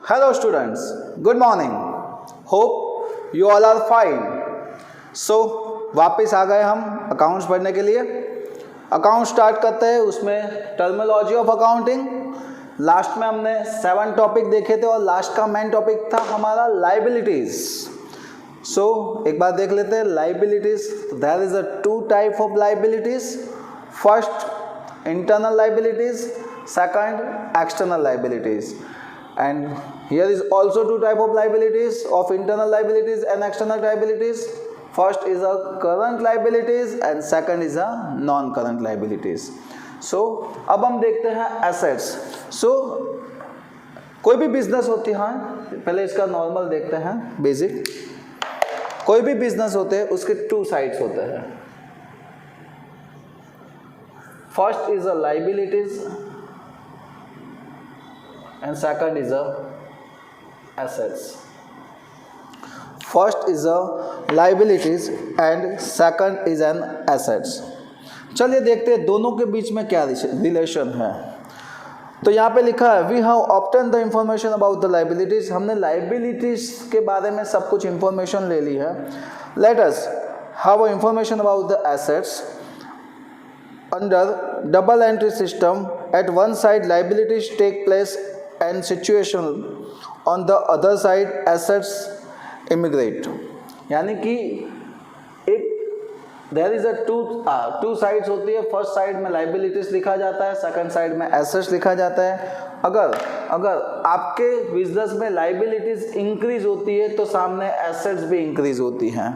Hello students, good morning. Hope you all are fine. So वापस आ गए हम accounts पढ़ने के लिए. अकाउंट स्टार्ट करते हैं. उसमें टर्मिनोलॉजी ऑफ अकाउंटिंग. लास्ट में हमने 7 टॉपिक देखे थे और लास्ट का मेन टॉपिक था हमारा लाइबिलिटीज. सो एक बार देख लेते हैं liabilities. There is a 2 type of liabilities. First internal liabilities, second external liabilities, and here is also 2 type of liabilities of internal liabilities and external liabilities. First is a current liabilities and second is a non current liabilities. So अब हम देखते हैं assets. So कोई भी business होती है, पहले इसका नॉर्मल देखते हैं बेसिक. कोई भी बिजनेस होते हैं उसके 2 साइड्स होते हैं. First is a liabilities and second is a assets. First is a liabilities and second is an assets. चलिए देखते हैं दोनों के बीच में क्या रिलेशन है. तो यहाँ पे लिखा है we have obtain the information about the liabilities. हमने लाइबिलिटीज के बारे में सब कुछ इंफॉर्मेशन ले ली है. Let us have information about the assets under double entry system. At one side liabilities take place and situation, on the other side assets immigrate. यानी कि एक there is a two sides होती है. First side में liabilities लिखा जाता है, second side में assets लिखा जाता है. अगर आपके बिजनेस में liabilities इंक्रीज होती है तो सामने assets भी इंक्रीज होती हैं.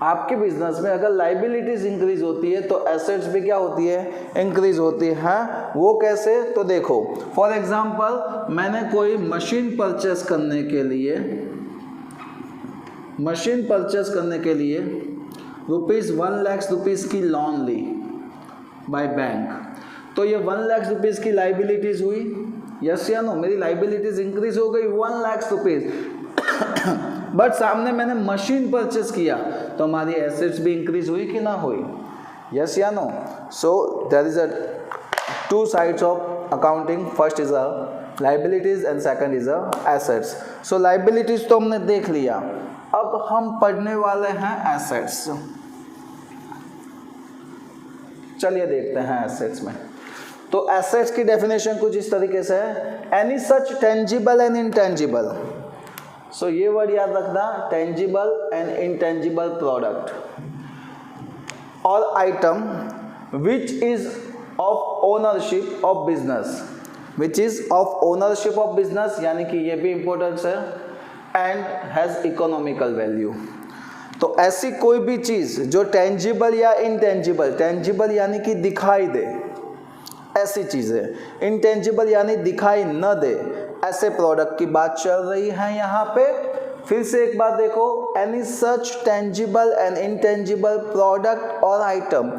आपके बिजनेस में अगर लाइबिलिटीज इंक्रीज होती है तो एसेट्स भी क्या होती है, इंक्रीज होती है. वो कैसे, तो देखो फॉर एग्जांपल मैंने कोई मशीन परचेस करने के लिए रुपीज़ 1 लाख रुपीज़ की लोन ली बाय बैंक. तो ये 1 लाख रुपीज़ की लाइबिलिटीज हुई. यस या नो, मेरी लाइबिलिटीज इंक्रीज हो गई 1 लाख रुपीज़. बट सामने मैंने मशीन परचेस किया तो हमारी एसेट्स भी इंक्रीज हुई कि ना हुई. यस या no. So there is a 2 sides of accounting. First is a liabilities and second is a assets. So liabilities तो हमने देख लिया. अब हम पढ़ने वाले हैं एसेट्स. चलिए देखते हैं एसेट्स में. तो एसेट्स की डेफिनेशन कुछ इस तरीके से है. Any such tangible and intangible. So ये वर्ड याद रखना, टेंजिबल एंड इनटेंजिबल प्रोडक्ट और item which is of ownership of business, यानी कि ये भी इंपॉर्टेंट है. And has economical value. तो ऐसी कोई भी चीज़ जो टेंजिबल या इनटेंजिबल, टेंजिबल यानी कि दिखाई दे, ऐसी चीज़ें, इनटेंजिबल यानी दिखाई न दे, ऐसे प्रोडक्ट की बात चल रही है यहाँ पे. फिर से एक बात देखो, any such tangible and intangible product और आइटम,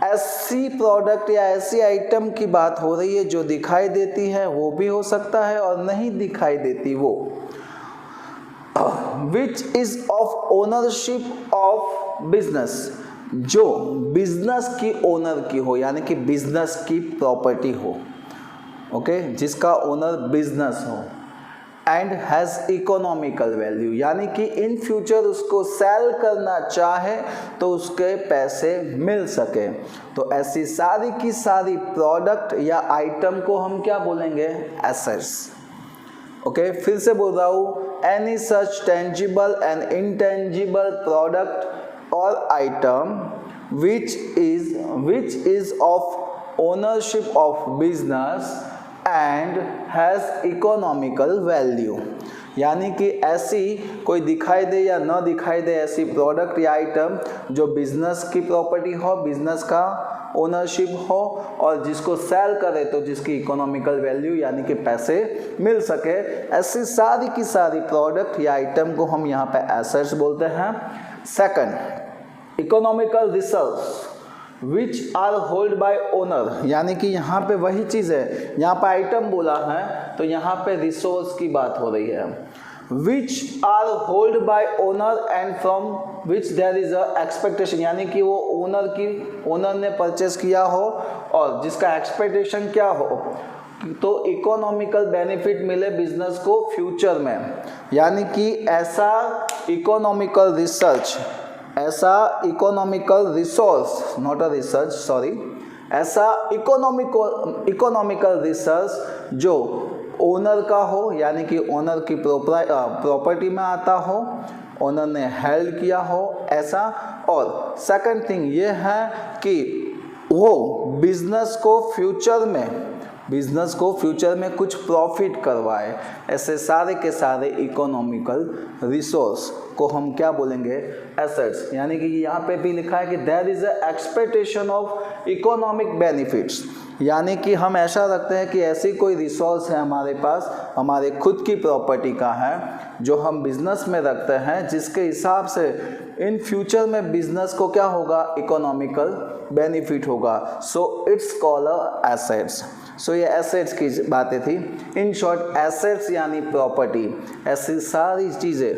ऐसी प्रोडक्ट या ऐसी आइटम की बात हो रही है जो दिखाई देती है, वो भी हो सकता है और नहीं दिखाई देती वो. विच is of ownership of business, जो बिजनेस की ओनर की हो, यानी कि बिजनेस की प्रॉपर्टी हो. ओके, जिसका ओनर बिजनेस हो. एंड हैज़ इकोनॉमिकल वैल्यू, यानी कि इन फ्यूचर उसको सेल करना चाहे तो उसके पैसे मिल सके. तो ऐसी सारी की सारी प्रोडक्ट या आइटम को हम क्या बोलेंगे, एसेट्स. ओके, फिर से बोल रहा हूँ, any such tangible and intangible product और item which is of ownership of business and has economical value. यानी कि ऐसी कोई दिखाई दे या न दिखाई दे ऐसी प्रोडक्ट या आइटम जो बिजनेस की प्रॉपर्टी हो, बिजनेस का ओनरशिप हो और जिसको सेल करे तो जिसकी इकोनॉमिकल वैल्यू यानी कि पैसे मिल सके, ऐसी सारी की सारी प्रोडक्ट या आइटम को हम यहाँ पे एसेट्स बोलते हैं. Second, economical reserves which are hold by owner, यानी कि यहाँ पे वही चीज़ है, यहाँ पे आइटम बोला है तो यहाँ पे रिसोर्स की बात हो रही है. Which are hold by owner and from which there is a expectation, यानी कि वो ओनर ने परचेस किया हो और जिसका एक्सपेक्टेशन क्या हो तो इकोनॉमिकल बेनिफिट मिले बिजनेस को फ्यूचर में, यानी कि ऐसा इकोनॉमिकल रिसर्च, ऐसा economical resource, not a research sorry, ऐसा इकोनॉमिकल रिसर्च जो ओनर का हो, यानी कि ओनर की प्रॉपर्टी में आता हो, ओनर ने हेल्ड किया हो ऐसा। और सेकंड थिंग ये है कि वो बिजनेस को फ्यूचर में कुछ प्रॉफिट करवाए। ऐसे सारे के सारे इकोनॉमिकल रिसोर्स को हम क्या बोलेंगे, एसेट्स। यानी कि यहाँ पे भी लिखा है कि there is a expectation of economic benefits, यानी कि हम ऐसा रखते हैं कि ऐसी कोई रिसोर्स है हमारे पास, हमारे खुद की प्रॉपर्टी का है, जो हम बिजनेस में रखते हैं, जिसके हिसाब से इन फ्यूचर में बिजनेस को क्या होगा, इकोनॉमिकल बेनिफिट होगा। So it's called a assets. So ये एसेट्स की बातें थी। इन शॉर्ट एसेट्स यानी प्रॉपर्टी, ऐसी सारी चीज़ें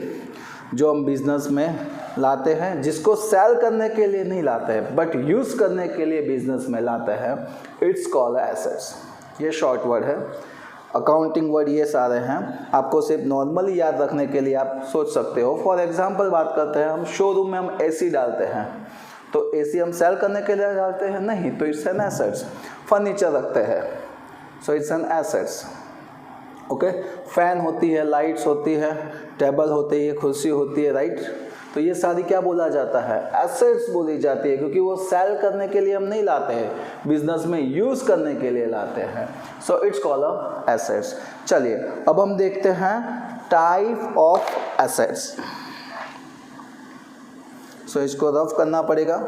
जो हम बिजनेस में लाते हैं, जिसको सेल करने के लिए नहीं लाते हैं बट यूज़ करने के लिए बिजनेस में लाते हैं, इट्स कॉल्ड एसेट्स। ये शॉर्ट वर्ड है। अकाउंटिंग वर्ड ये सारे हैं, आपको सिर्फ नॉर्मली याद रखने के लिए आप सोच सकते हो। फॉर एग्जांपल बात करते हैं, हम शोरूम में हम एसी डालते हैं, तो एसी हम सेल करने के लिए डालते हैं नहीं, तो इट्स एन एसेट्स। फर्नीचर रखते हैं, so it's an assets. Okay, fan होती है, लाइट्स होती है, टेबल होती है, कुर्सी होती है, राइट। तो ये सारी क्या बोला जाता है, एसेट्स बोली जाती है, क्योंकि वो सेल करने के लिए हम नहीं लाते हैं, बिजनेस में यूज़ करने के लिए लाते हैं। सो इट्स कॉल्ड अ एसेट्स। चलिए अब हम देखते हैं टाइप ऑफ एसेट्स। सो इसको रफ करना पड़ेगा।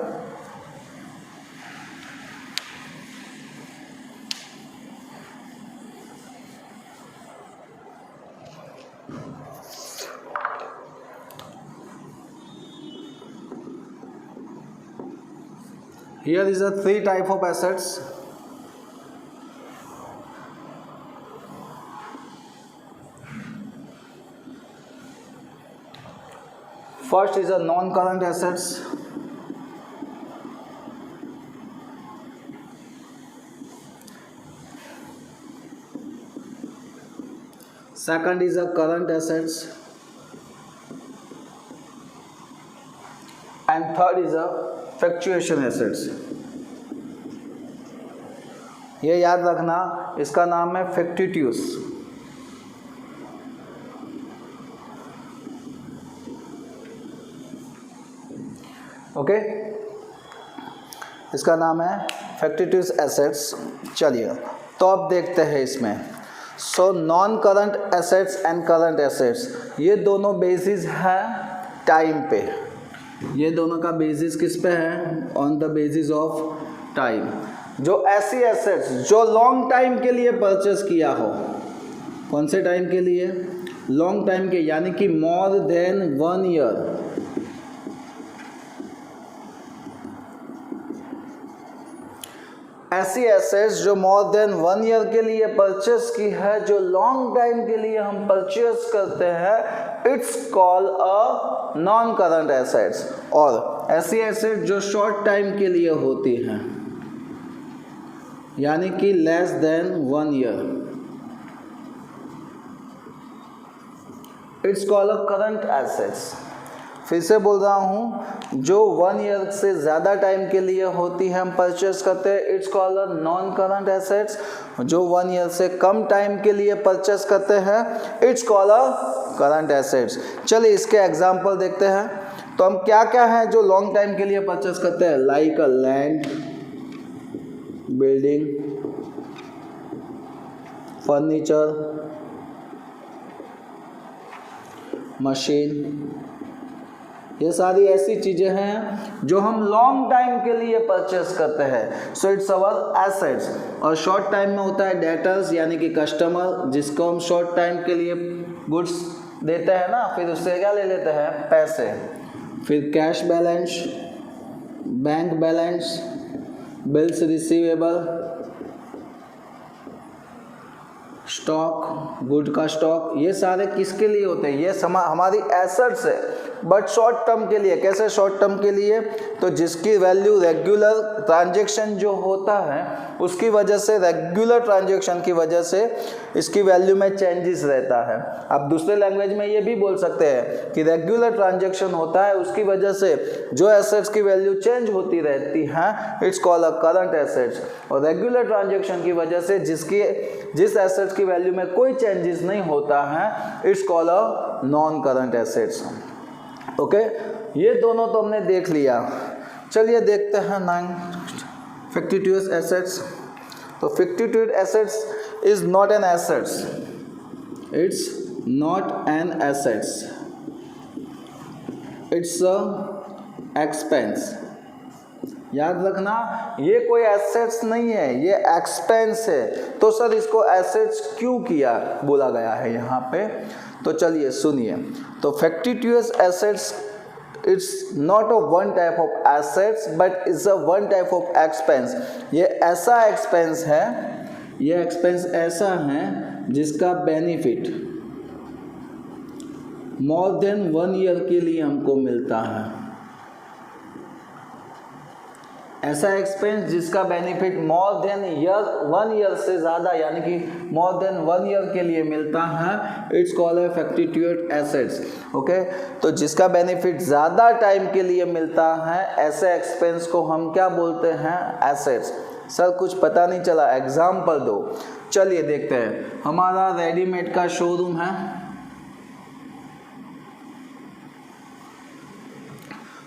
Here is a 3 type of assets. First is a non-current assets. Second is a current assets. And third is a fluctuation assets. ये याद रखना, इसका नाम है फैक्टिट्यूस। ओके, इसका नाम है फैक्टिट्यूस एसेट्स। चलिए तो अब देखते हैं इसमें। So non current assets and current assets, ये दोनों बेसिस है टाइम पे। ये दोनों का बेसिस किस पे है, on the basis of time. जो ऐसी एसेट्स जो लॉन्ग टाइम के लिए परचेस किया हो, कौन से टाइम के लिए, लॉन्ग टाइम के, यानी कि मोर देन 1 ईयर। ऐसी एसेट्स जो मोर देन 1 ईयर के लिए परचेस की है, जो लॉन्ग टाइम के लिए हम परचेस करते हैं, it's called a non current assets. और ऐसी एसेट जो शॉर्ट टाइम के लिए होती हैं, यानी कि less than 1 year, it's called a current assets. फिर से बोल रहा हूँ, जो 1 ईयर से ज़्यादा टाइम के लिए होती है हम परचेस करते हैं, it's called a non current assets. जो 1 ईयर से कम टाइम के लिए परचेस करते हैं, it's called a current assets. चलिए इसके एग्जांपल देखते हैं। तो हम क्या क्या है जो लॉन्ग टाइम के लिए परचेस करते हैं, like a land, building, furniture, machine, ये सारी ऐसी चीज़ें हैं जो हम लॉन्ग टाइम के लिए परचेस करते हैं। So it's our assets. और शॉर्ट टाइम में होता है डेटर्स, यानी कि कस्टमर, जिसको हम शॉर्ट टाइम के लिए गुड्स देते हैं ना, फिर उससे क्या ले लेते हैं, पैसे। फिर cash balance, bank balance, bills receivable, stock, good का स्टॉक, ये सारे किसके लिए होते हैं? ये हमारी एसेट्स है, बट शॉर्ट टर्म के लिए। कैसे शॉर्ट टर्म के लिए? तो जिसकी वैल्यू रेगुलर ट्रांजैक्शन जो होता है उसकी वजह से, रेगुलर ट्रांजैक्शन की वजह से इसकी वैल्यू में चेंजेस रहता है। आप दूसरे लैंग्वेज में ये भी बोल सकते हैं कि रेगुलर ट्रांजैक्शन होता है, उसकी वजह से जो एसेट्स की वैल्यू चेंज होती रहती है, it's called a current assets. और रेगुलर ट्रांजैक्शन की वजह से जिस एसेट्स की वैल्यू में कोई चेंजेस नहीं होता है, it's called a non current assets. Okay, ये दोनों तो हमने देख लिया। चलिए देखते हैं 9 fictitious एसेट्स। तो fictitious assets is not an assets, it's not an assets, it's a expense. याद रखना, ये कोई एसेट्स नहीं है, ये एक्सपेंस है। तो सर इसको एसेट्स क्यों किया बोला गया है यहाँ पे? तो चलिए सुनिए। तो fictitious assets it's not a one type of assets but it's a one type of expense. ये ऐसा एक्सपेंस है, ये एक्सपेंस ऐसा है जिसका बेनिफिट मोर देन 1 ईयर के लिए हमको मिलता है। ऐसा एक्सपेंस जिसका बेनिफिट मोर देन 1 ईयर से ज़्यादा, यानी कि मोर देन 1 ईयर के लिए मिलता है, it's called a fictitious assets. Okay, तो जिसका बेनिफिट ज़्यादा टाइम के लिए मिलता है, ऐसे एक्सपेंस को हम क्या बोलते हैं? एसेट्स। सर कुछ पता नहीं चला, एग्जाम्पल दो। चलिए देखते हैं। हमारा रेडीमेड का शोरूम है,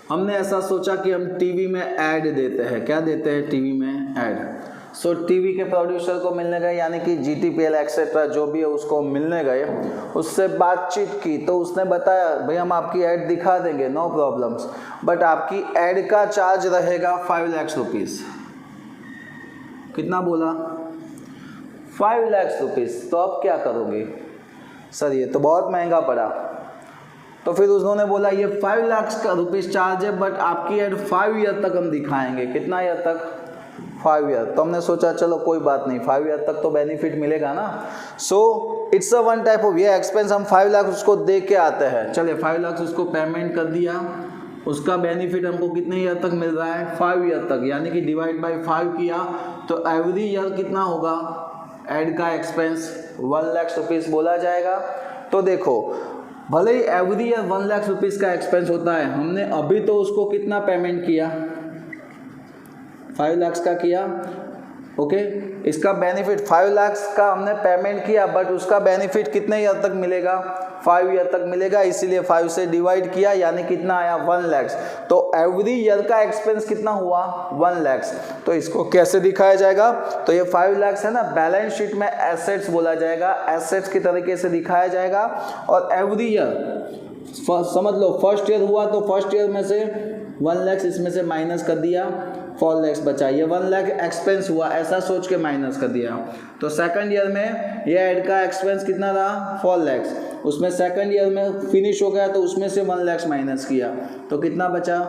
हमने ऐसा सोचा कि हम टीवी में ऐड देते हैं। क्या देते हैं? टीवी में ऐड। सो टीवी के प्रोड्यूसर को मिलने गए, यानी कि GTPL एक्सेट्रा जो भी है उसको मिलने गए, उससे बातचीत की तो उसने बताया भाई हम आपकी ऐड दिखा देंगे, नो प्रॉब्लम्स, बट आपकी ऐड का चार्ज रहेगा 5 लाख रुपीज़। कितना बोला? 5 लाख रुपीज़। तो अब क्या करोगे? सर ये तो बहुत महंगा पड़ा। तो फिर उन्होंने बोला ये 5 लाख का रुपीज़ चार्ज है, बट आपकी ऐड 5 ईयर तक हम दिखाएंगे। कितना ईयर तक? 5 ईयर। तो हमने सोचा चलो कोई बात नहीं, 5 ईयर तक तो बेनिफिट मिलेगा ना। So it's a one type of ये एक्सपेंस, हम 5 लाख उसको दे के आते हैं। चलिए 5 लाख उसको पेमेंट कर दिया, उसका बेनिफिट हमको कितने ईयर तक मिल रहा है? 5 ईयर तक, यानी कि डिवाइड बाई 5 किया तो एवरी ईयर कितना होगा? ऐड का एक्सपेंस 1 लाख रुपीज़ बोला जाएगा। तो देखो, भले ही एवरी ईयर 1 लाख रुपीज़ का एक्सपेंस होता है, हमने अभी तो उसको कितना पेमेंट किया? 5 लाख का किया। ओके, इसका बेनिफिट 5 लाख का हमने पेमेंट किया, बट उसका बेनिफिट कितने ईयर तक मिलेगा? 5 ईयर तक मिलेगा, इसीलिए 5 से डिवाइड किया, यानी कितना आया? 1 लाख। तो एवरी ईयर का एक्सपेंस कितना हुआ? 1 लाख। तो इसको कैसे दिखाया जाएगा? तो ये 5 लाख है ना, बैलेंस शीट में एसेट्स बोला जाएगा, एसेट्स की तरीके से दिखाया जाएगा। और एवरी ईयर समझ लो, फर्स्ट ईयर हुआ तो फर्स्ट ईयर में से 1 लाख इसमें से माइनस कर दिया, 4 लाख बचा। ये 1 लाख एक्सपेंस हुआ, ऐसा सोच के माइनस कर दिया। तो सेकंड ईयर में ये ऐड का एक्सपेंस कितना रहा? 4 लाख। उसमें सेकंड ईयर में फिनिश हो गया तो उसमें से 1 लाख माइनस किया, तो कितना बचा?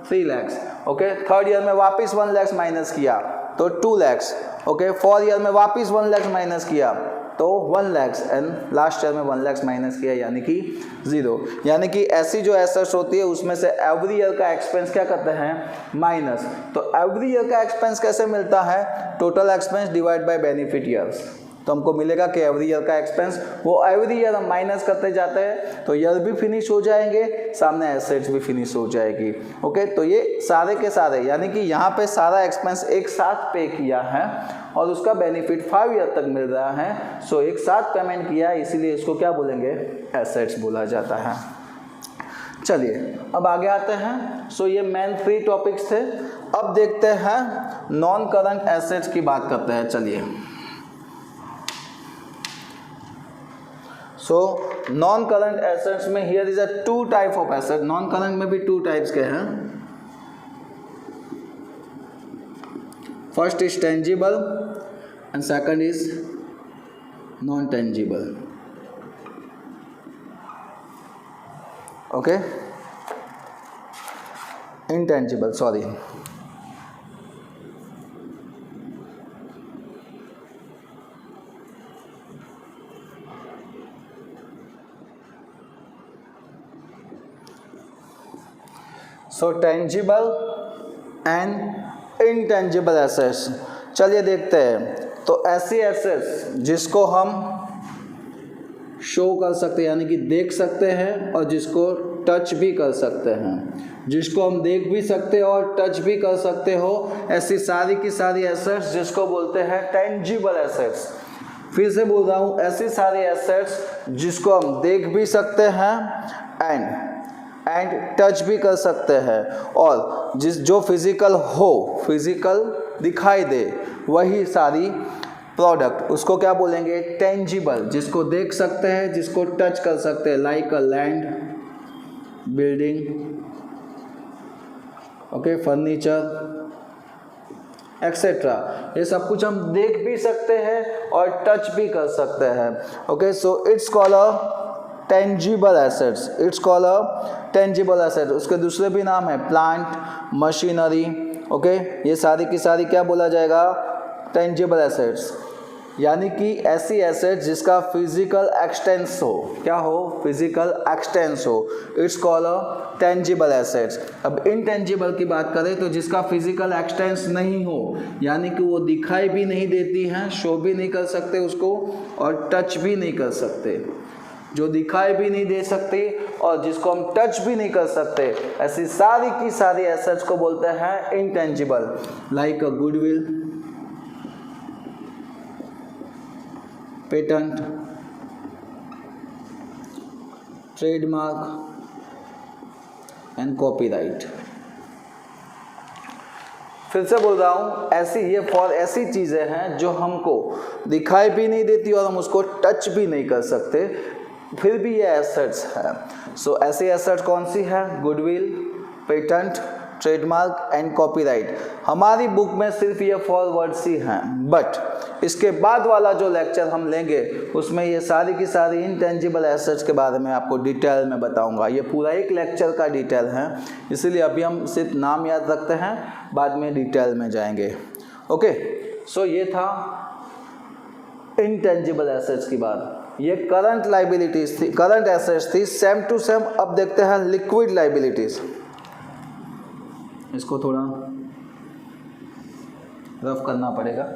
3 लाख। ओके, थर्ड ईयर में वापस 1 लाख माइनस किया तो 2 लाख। ओके, फोर्थ ईयर में वापस 1 लाख माइनस किया तो 1 लाख, एंड लास्ट ईयर में 1 लाख माइनस किया, यानी कि 0। यानी कि ऐसी जो एसेट्स होती है उसमें से एवरी ईयर का एक्सपेंस क्या करते हैं? माइनस। तो एवरी ईयर का एक्सपेंस कैसे मिलता है? Total expense divide by benefit years. तो हमको मिलेगा कि एवरी ईयर का एक्सपेंस, वो एवरी ईयर हम माइनस करते जाते हैं तो ईयर भी फिनिश हो जाएंगे, सामने एसेट्स भी फिनिश हो जाएगी। ओके, तो ये सारे के सारे, यानी कि यहाँ पे सारा एक्सपेंस एक साथ पे किया है और उसका बेनिफिट 5 ईयर तक मिल रहा है। सो एक साथ पेमेंट किया है, इसीलिए इसको क्या बोलेंगे? एसेट्स बोला जाता है। चलिए अब आगे आते हैं। सो ये मेन 3 टॉपिक्स थे। अब देखते हैं नॉन करंट एसेट्स की बात करते हैं। चलिए, सो नॉन करंट एसेट्स में here is a 2 type of asset. Non current में भी 2 टाइप्स के हैं। First is tangible and second is non tangible. Okay, intangible, sorry. So tangible and intangible assets. चलिए देखते हैं। तो ऐसी एसेट्स जिसको हम शो कर सकते हैं यानी कि देख सकते हैं और जिसको टच भी कर सकते हैं, जिसको हम देख भी सकते हैं और टच भी कर सकते हो, ऐसी सारी की सारी एसेट्स जिसको बोलते हैं टेंजिबल एसेट्स। फिर से बोल रहा हूँ, ऐसी सारी एसेट्स जिसको हम देख भी सकते हैं एंड टच भी कर सकते हैं, और जो फिजिकल हो, फिजिकल दिखाई दे, वही सारी प्रोडक्ट उसको क्या बोलेंगे? टेंजिबल। जिसको देख सकते हैं, जिसको टच कर सकते हैं, like a land, building, okay, furniture etcetera. ये सब कुछ हम देख भी सकते हैं और टच भी कर सकते हैं। Okay, so it's called a tangible assets. It's called a tangible asset. उसके दूसरे भी नाम है प्लांट, मशीनरी। ओके, ये सारी की सारी क्या बोला जाएगा? Tangible assets. यानी कि ऐसी एसेट जिसका फिजिकल एक्सटेंस हो। क्या हो? फिजिकल एक्सटेंस हो। It's called a tangible assets. अब इनटेंजिबल की बात करें तो जिसका फिजिकल एक्सटेंस नहीं हो, यानी कि वो दिखाई भी नहीं देती हैं, शो भी नहीं कर सकते उसको और टच भी नहीं कर सकते। जो दिखाई भी नहीं दे सकती और जिसको हम टच भी नहीं कर सकते, ऐसी सारी की सारी एसेट्स को बोलते हैं intangible. Like a goodwill, patent, trademark and copyright. फिर से बोल रहा हूँ, ऐसी चीज़ें हैं जो हमको दिखाई भी नहीं देती और हम उसको टच भी नहीं कर सकते, फिर भी ये एसेट्स हैं। सो ऐसी एसेट्स कौन सी है? Goodwill, patent, trademark and copyright. हमारी बुक में सिर्फ ये 4 वर्ड्स ही हैं, बट इसके बाद वाला जो लेक्चर हम लेंगे उसमें ये सारी की सारी इनटेंजिबल एसेट्स के बारे में आपको डिटेल में बताऊंगा। ये पूरा एक लेक्चर का डिटेल है, इसीलिए अभी हम सिर्फ नाम याद रखते हैं, बाद में डिटेल में जाएंगे। ओके, सो ये था इनटेंजिबल एसेट्स की बात। ये करंट लाइबिलिटीज थी, करंट एसेट्स थी। सेम टू सेम अब देखते हैं लिक्विड लाइबिलिटीज। इसको थोड़ा रफ करना पड़ेगा।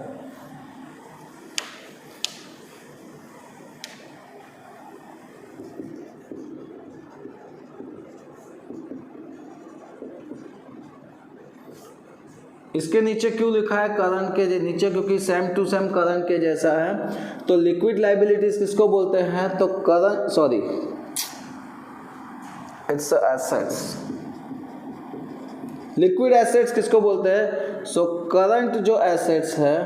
इसके नीचे क्यों लिखा है करंट के नीचे? क्योंकि सेम टू सेम करंट के जैसा है। तो लिक्विड लाइबिलिटीज किसको बोलते हैं? तो इट्स एसेट्स। लिक्विड एसेट्स किसको बोलते हैं? सो करंट जो एसेट्स है,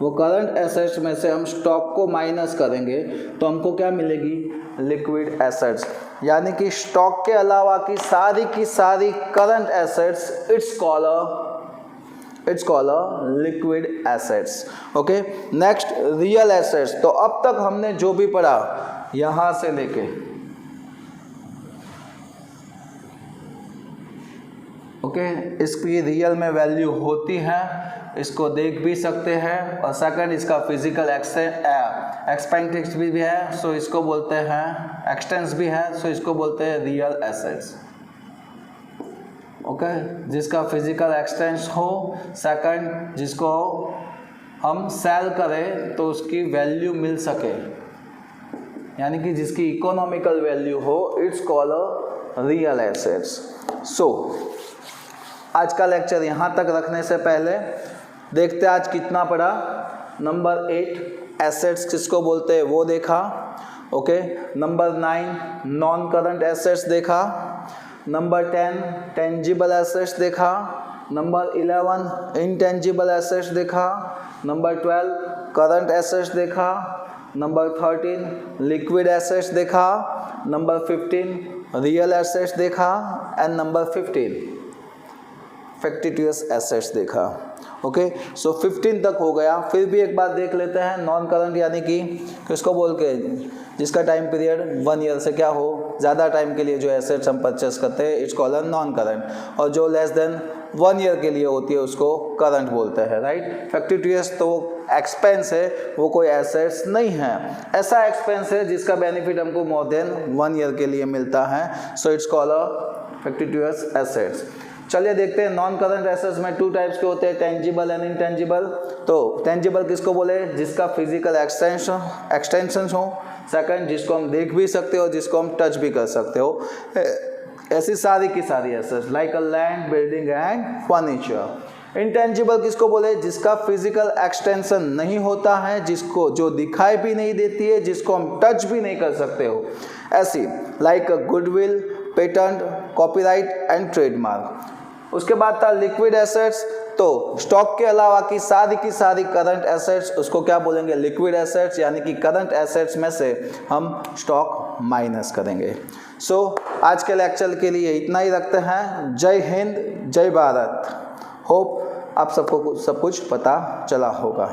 वो करंट एसेट्स में से हम स्टॉक को माइनस करेंगे तो हमको क्या मिलेगी? Liquid assets. यानी कि स्टॉक के अलावा की सारी current assets it's called liquid assets. Okay, next real assets. तो अब तक हमने जो भी पढ़ा यहां से लेके इसकी रियल में वैल्यू होती है, इसको देख भी सकते हैं, और सेकंड इसका फिजिकल एक्सपेंटेक्स भी है, सो इसको बोलते हैं एक्सटेंस भी है, सो इसको बोलते हैं रियल एसेट्स। ओके, जिसका फिजिकल एक्सटेंस हो, सेकंड जिसको हम सेल करें तो उसकी वैल्यू मिल सके, यानी कि जिसकी इकोनॉमिकल वैल्यू हो, इट्स कॉल्ड रियल एसेट्स। सो आज का लेक्चर यहाँ तक रखने से पहले देखते आज कितना पढ़ा। नंबर 8 एसेट्स किसको बोलते हैं वो देखा। Okay, number 9 non current assets देखा। नंबर 10 टेंजिबल एसेट्स देखा। नंबर 11 इनटेंजिबल एसेट्स देखा। नंबर 12 करंट एसेट्स देखा। नंबर 13 लिक्विड एसेट्स देखा। नंबर 15 रियल एसेट्स देखा एंड नंबर 15 फैक्टिटियस एसेट्स देखा। ओके, सो 15 तक हो गया। फिर भी एक बात देख लेते हैं, नॉन करंट यानी कि किसको बोल के, जिसका टाइम पीरियड 1 ईयर से क्या हो, ज़्यादा टाइम के लिए जो एसेट्स हम परचेस करते हैं, इट्स कॉल्ड नॉन करंट, और जो लेस देन 1 ईयर के लिए होती है उसको करंट बोलते हैं, राइट। फैक्टिटियस तो एक्सपेंस है, वो कोई एसेट्स नहीं है, ऐसा एक्सपेंस है जिसका बेनिफिट हमको मोर देन 1 ईयर के लिए मिलता है, सो इट्स कॉल्ड फ़ैक्टिटुअस एसेट्स। चलिए देखते हैं नॉन करंट एसेट्स में 2 टाइप्स के होते हैं, टेंजिबल एंड इनटेंजिबल। तो टेंजिबल किसको बोले, जिसका फिजिकल एक्सटेंशन हो। सेकंड, जिसको हम देख भी सकते हो, जिसको हम टच भी कर सकते हो। ऐसी सारी की सारी assets like a land, building and furniture. Intangible किसको बोले, जिसका फिजिकल एक्सटेंशन नहीं होता है, जिसको जो दिखाई भी नहीं देती है, जिसको हम टच भी नहीं कर सकते हो। ऐसी like goodwill, patent, copyright and trademark. उसके बाद था लिक्विड एसेट्स। तो स्टॉक के अलावा की सारी करंट एसेट्स, उसको क्या बोलेंगे, लिक्विड एसेट्स, यानी कि करंट एसेट्स में से हम स्टॉक माइनस करेंगे। सो आज के लेक्चर के लिए इतना ही रखते हैं। जय हिंद, जय भारत। होप आप सबको सब कुछ पता चला होगा।